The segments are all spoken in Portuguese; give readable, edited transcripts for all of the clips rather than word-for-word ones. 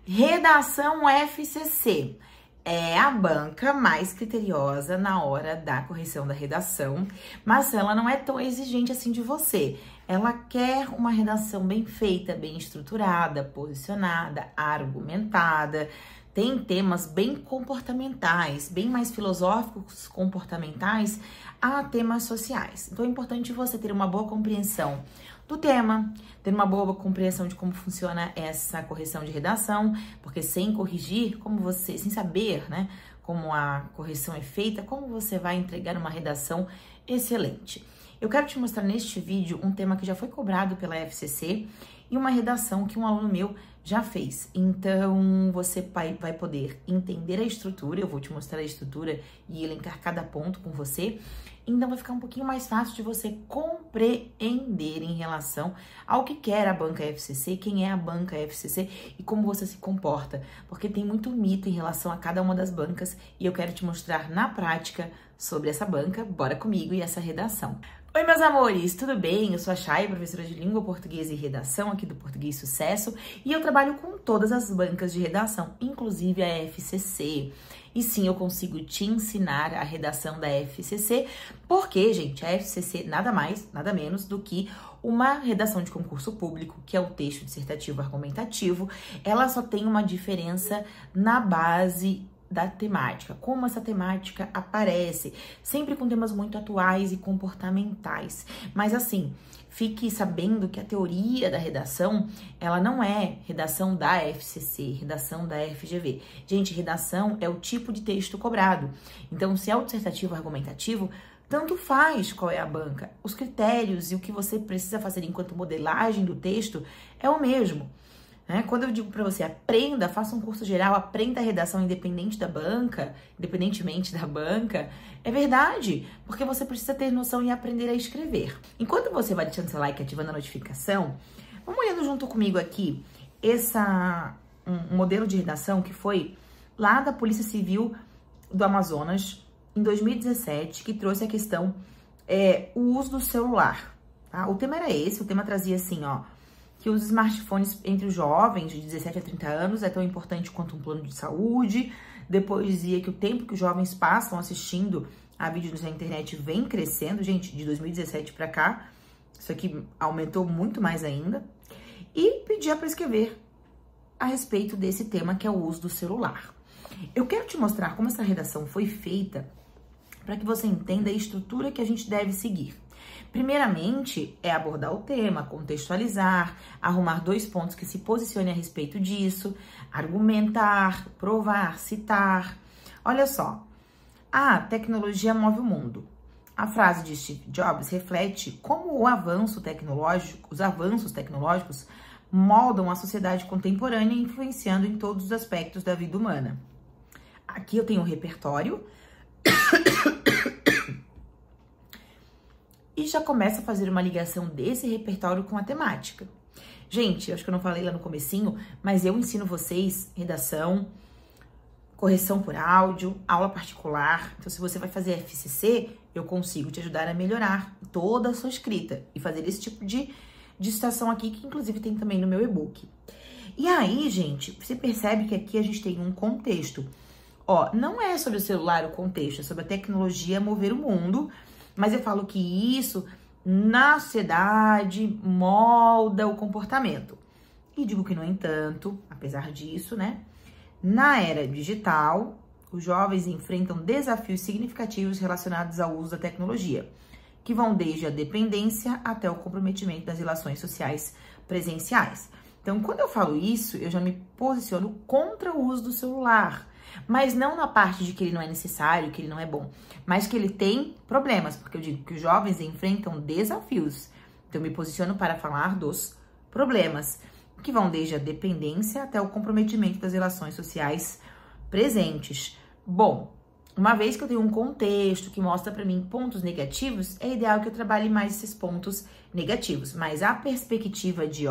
Redação FCC é a banca mais criteriosa na hora da correção da redação, mas ela não é tão exigente assim de você. Ela quer uma redação bem feita, bem estruturada, posicionada, argumentada. Tem temas bem comportamentais, bem mais filosóficos, comportamentais, a temas sociais. Então é importante você ter uma boa compreensão do tema, ter uma boa compreensão de como funciona essa correção de redação, porque sem corrigir, sem saber, né, como a correção é feita, como você vai entregar uma redação excelente. Eu quero te mostrar neste vídeo um tema que já foi cobrado pela FCC e uma redação que um aluno meu já fez. Então, você vai poder entender a estrutura, eu vou te mostrar a estrutura e elencar cada ponto com você. Então, vai ficar um pouquinho mais fácil de você compreender em relação ao que quer a banca FCC, quem é a banca FCC e como você se comporta. Porque tem muito mito em relação a cada uma das bancas e eu quero te mostrar na prática sobre essa banca. Bora comigo e essa redação. Oi, meus amores, tudo bem? Eu sou a Chay, professora de Língua Portuguesa e Redação aqui do Português Sucesso e eu trabalho com todas as bancas de redação, inclusive a FCC. E sim, eu consigo te ensinar a redação da FCC, porque, gente, a FCC nada mais, nada menos do que uma redação de concurso público, que é o texto dissertativo argumentativo. Ela só tem uma diferença na base da temática, como essa temática aparece, sempre com temas muito atuais e comportamentais. Mas assim, fique sabendo que a teoria da redação, ela não é redação da FCC, redação da FGV. Gente, redação é o tipo de texto cobrado. Então, se é o dissertativo argumentativo, tanto faz qual é a banca. Os critérios e o que você precisa fazer enquanto modelagem do texto é o mesmo. Quando eu digo para você, aprenda, faça um curso geral, aprenda a redação independentemente da banca, é verdade, porque você precisa ter noção e aprender a escrever. Enquanto você vai deixando seu like, ativando a notificação, vamos olhando junto comigo aqui um modelo de redação que foi lá da Polícia Civil do Amazonas, em 2017, que trouxe a questão, o uso do celular. Tá? O tema era esse, o tema trazia assim, que os smartphones entre os jovens de 17 a 30 anos é tão importante quanto um plano de saúde. Depois dizia que o tempo que os jovens passam assistindo a vídeos na internet vem crescendo. Gente, de 2017 para cá, isso aqui aumentou muito mais ainda. E pedia para escrever a respeito desse tema, que é o uso do celular. Eu quero te mostrar como essa redação foi feita para que você entenda a estrutura que a gente deve seguir. Primeiramente, é abordar o tema, contextualizar, arrumar 2 pontos que se posicionem a respeito disso, argumentar, provar, citar. Olha só, a tecnologia move o mundo. A frase de Steve Jobs reflete como os avanços tecnológicos moldam a sociedade contemporânea, influenciando em todos os aspectos da vida humana. Aqui eu tenho um repertório e já começa a fazer uma ligação desse repertório com a temática. Gente, eu acho que eu não falei lá no comecinho, mas eu ensino vocês redação, correção por áudio, aula particular. Então, se você vai fazer FCC, eu consigo te ajudar a melhorar toda a sua escrita e fazer esse tipo de citação aqui, que inclusive tem também no meu e-book. E aí, gente, você percebe que aqui a gente tem um contexto. Não é sobre o celular o contexto, é sobre a tecnologia mover o mundo, mas eu falo que isso, na sociedade, molda o comportamento. E digo que, no entanto, apesar disso, na era digital, os jovens enfrentam desafios significativos relacionados ao uso da tecnologia, que vão desde a dependência até o comprometimento das relações sociais presenciais. Então, quando eu falo isso, eu já me posiciono contra o uso do celular, mas não na parte de que ele não é necessário, que ele não é bom, mas que ele tem problemas, porque eu digo que os jovens enfrentam desafios. Então, eu me posiciono para falar dos problemas, que vão desde a dependência até o comprometimento das relações sociais presentes. Bom, uma vez que eu tenho um contexto que mostra para mim pontos negativos, é ideal que eu trabalhe mais esses pontos negativos, mas a perspectiva de,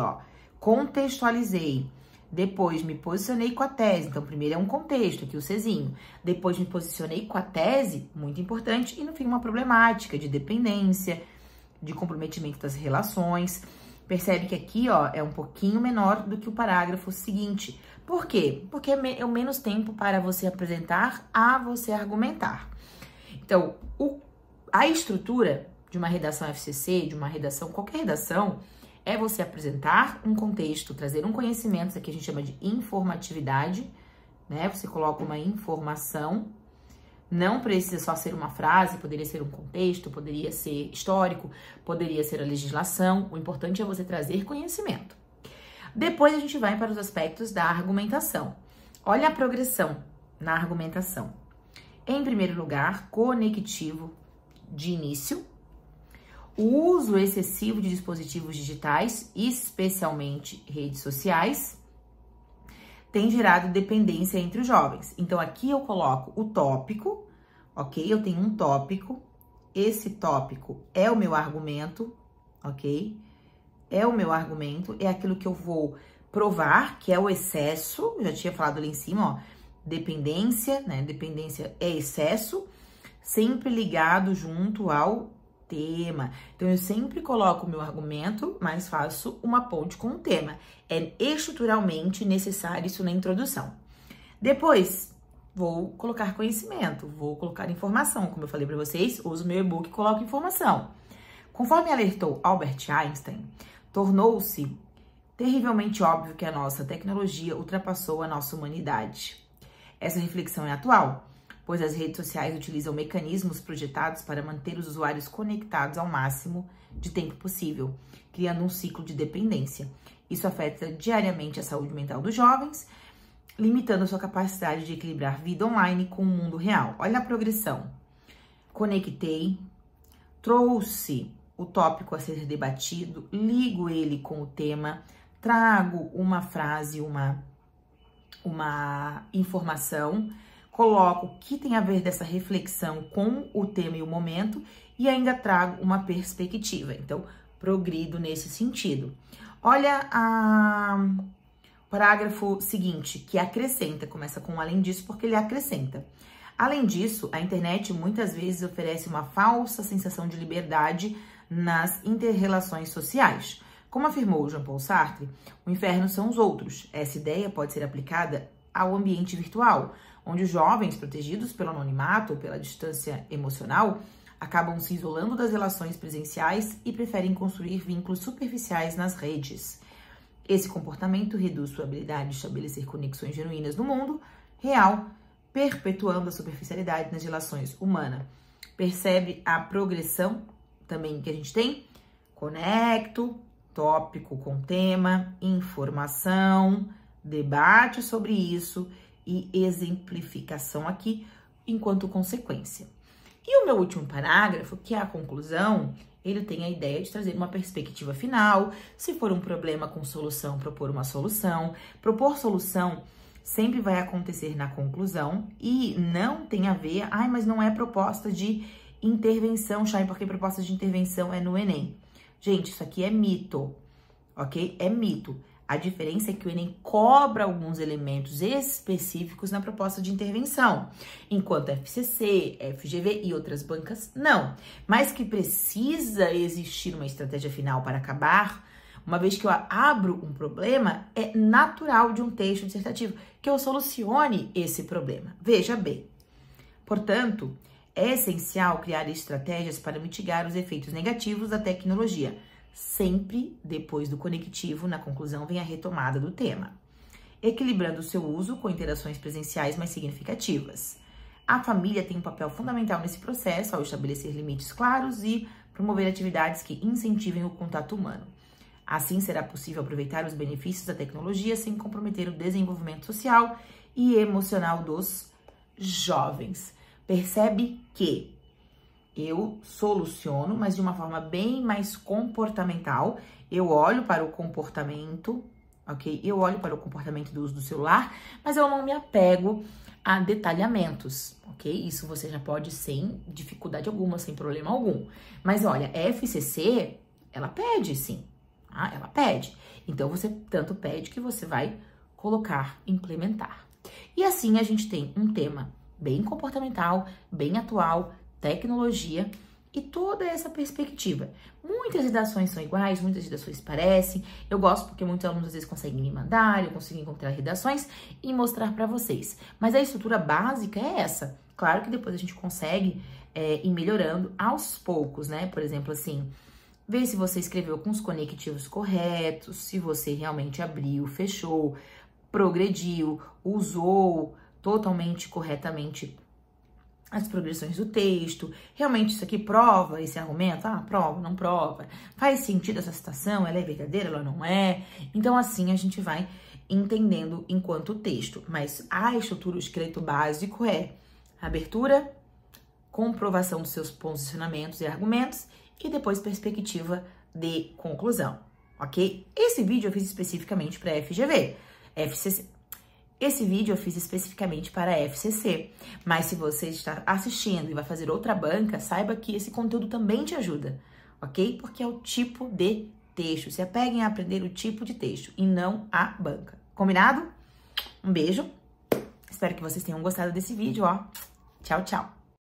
contextualizei, depois me posicionei com a tese. Então, primeiro é um contexto, aqui o Czinho. Depois me posicionei com a tese, muito importante. E no fim, uma problemática de dependência, de comprometimento das relações. Percebe que aqui, ó, é um pouquinho menor do que o parágrafo seguinte. Por quê? Porque é o menos tempo para você apresentar a você argumentar. Então, a estrutura de uma redação FCC, de uma redação, qualquer redação, é você apresentar um contexto, trazer um conhecimento, isso aqui a gente chama de informatividade, né? Você coloca uma informação, não precisa só ser uma frase, poderia ser um contexto, poderia ser histórico, poderia ser a legislação, o importante é você trazer conhecimento. Depois a gente vai para os aspectos da argumentação. Olha a progressão na argumentação. Em primeiro lugar, conectivo de início. O uso excessivo de dispositivos digitais, especialmente redes sociais, tem gerado dependência entre os jovens. Então, aqui eu coloco o tópico, ok? Eu tenho um tópico, esse tópico é o meu argumento, ok? É o meu argumento, é aquilo que eu vou provar, que é o excesso, eu já tinha falado ali em cima, ó, dependência, né? Dependência é excesso, sempre ligado junto ao tema. Então, eu sempre coloco o meu argumento, mas faço uma ponte com o tema. É estruturalmente necessário isso na introdução. Depois, vou colocar conhecimento, vou colocar informação. Como eu falei para vocês, uso meu e-book e coloco informação. Conforme alertou Albert Einstein, tornou-se terrivelmente óbvio que a nossa tecnologia ultrapassou a nossa humanidade. Essa reflexão é atual, pois as redes sociais utilizam mecanismos projetados para manter os usuários conectados ao máximo de tempo possível, criando um ciclo de dependência. Isso afeta diariamente a saúde mental dos jovens, limitando sua capacidade de equilibrar vida online com o mundo real. Olha a progressão. Conectei, trouxe o tópico a ser debatido, ligo ele com o tema, trago uma frase, uma informação, coloco o que tem a ver dessa reflexão com o tema e o momento e ainda trago uma perspectiva. Então, progrido nesse sentido. Olha o parágrafo seguinte, que acrescenta, começa com além disso, porque ele acrescenta. Além disso, a internet muitas vezes oferece uma falsa sensação de liberdade nas interrelações sociais. Como afirmou Jean-Paul Sartre, o inferno são os outros. Essa ideia pode ser aplicada ao ambiente virtual, onde os jovens, protegidos pelo anonimato ou pela distância emocional, acabam se isolando das relações presenciais e preferem construir vínculos superficiais nas redes. Esse comportamento reduz sua habilidade de estabelecer conexões genuínas no mundo real, perpetuando a superficialidade nas relações humanas. Percebe a progressão também que a gente tem? Conecto, tópico com tema, informação, debate sobre isso e exemplificação aqui enquanto consequência. E o meu último parágrafo, que é a conclusão, ele tem a ideia de trazer uma perspectiva final. Se for um problema com solução, propor uma solução. Propor solução sempre vai acontecer na conclusão e não tem a ver, mas não é proposta de intervenção, Chay, porque proposta de intervenção é no Enem. Gente, isso aqui é mito, ok? É mito. A diferença é que o Enem cobra alguns elementos específicos na proposta de intervenção, enquanto FCC, FGV e outras bancas não. Mas que precisa existir uma estratégia final para acabar, uma vez que eu abro um problema, é natural de um texto dissertativo que eu solucione esse problema. Veja bem. Portanto, é essencial criar estratégias para mitigar os efeitos negativos da tecnologia. Sempre depois do conectivo, na conclusão, vem a retomada do tema, equilibrando o seu uso com interações presenciais mais significativas. A família tem um papel fundamental nesse processo ao estabelecer limites claros e promover atividades que incentivem o contato humano. Assim, será possível aproveitar os benefícios da tecnologia sem comprometer o desenvolvimento social e emocional dos jovens. Percebe que eu soluciono, mas de uma forma bem mais comportamental. Eu olho para o comportamento, ok? Eu olho para o comportamento do uso do celular, mas eu não me apego a detalhamentos, ok? Isso você já pode sem dificuldade alguma, sem problema algum. Mas olha, a FCC, ela pede sim, tá? Ela pede. Então, você tanto pede que você vai colocar, implementar. E assim a gente tem um tema bem comportamental, bem atual, tecnologia e toda essa perspectiva. Muitas redações são iguais, muitas redações parecem. Eu gosto porque muitos alunos às vezes conseguem me mandar, eu consigo encontrar redações e mostrar para vocês. Mas a estrutura básica é essa. Claro que depois a gente consegue ir melhorando aos poucos, né? Por exemplo, assim, ver se você escreveu com os conectivos corretos, se você realmente abriu, fechou, progrediu, usou totalmente corretamente as progressões do texto. Realmente isso aqui prova esse argumento? Ah, prova, não prova. Faz sentido essa citação? Ela é verdadeira, ela não é? Então, assim, a gente vai entendendo enquanto texto. Mas a estrutura, o esqueleto básico é abertura, comprovação dos seus posicionamentos e argumentos e depois perspectiva de conclusão, ok? Esse vídeo eu fiz especificamente para FGV, FCC. Esse vídeo eu fiz especificamente para a FCC, mas se você está assistindo e vai fazer outra banca, saiba que esse conteúdo também te ajuda, ok? Porque é o tipo de texto. Se apeguem a aprender o tipo de texto e não a banca. Combinado? Um beijo. Espero que vocês tenham gostado desse vídeo, ó. Tchau, tchau.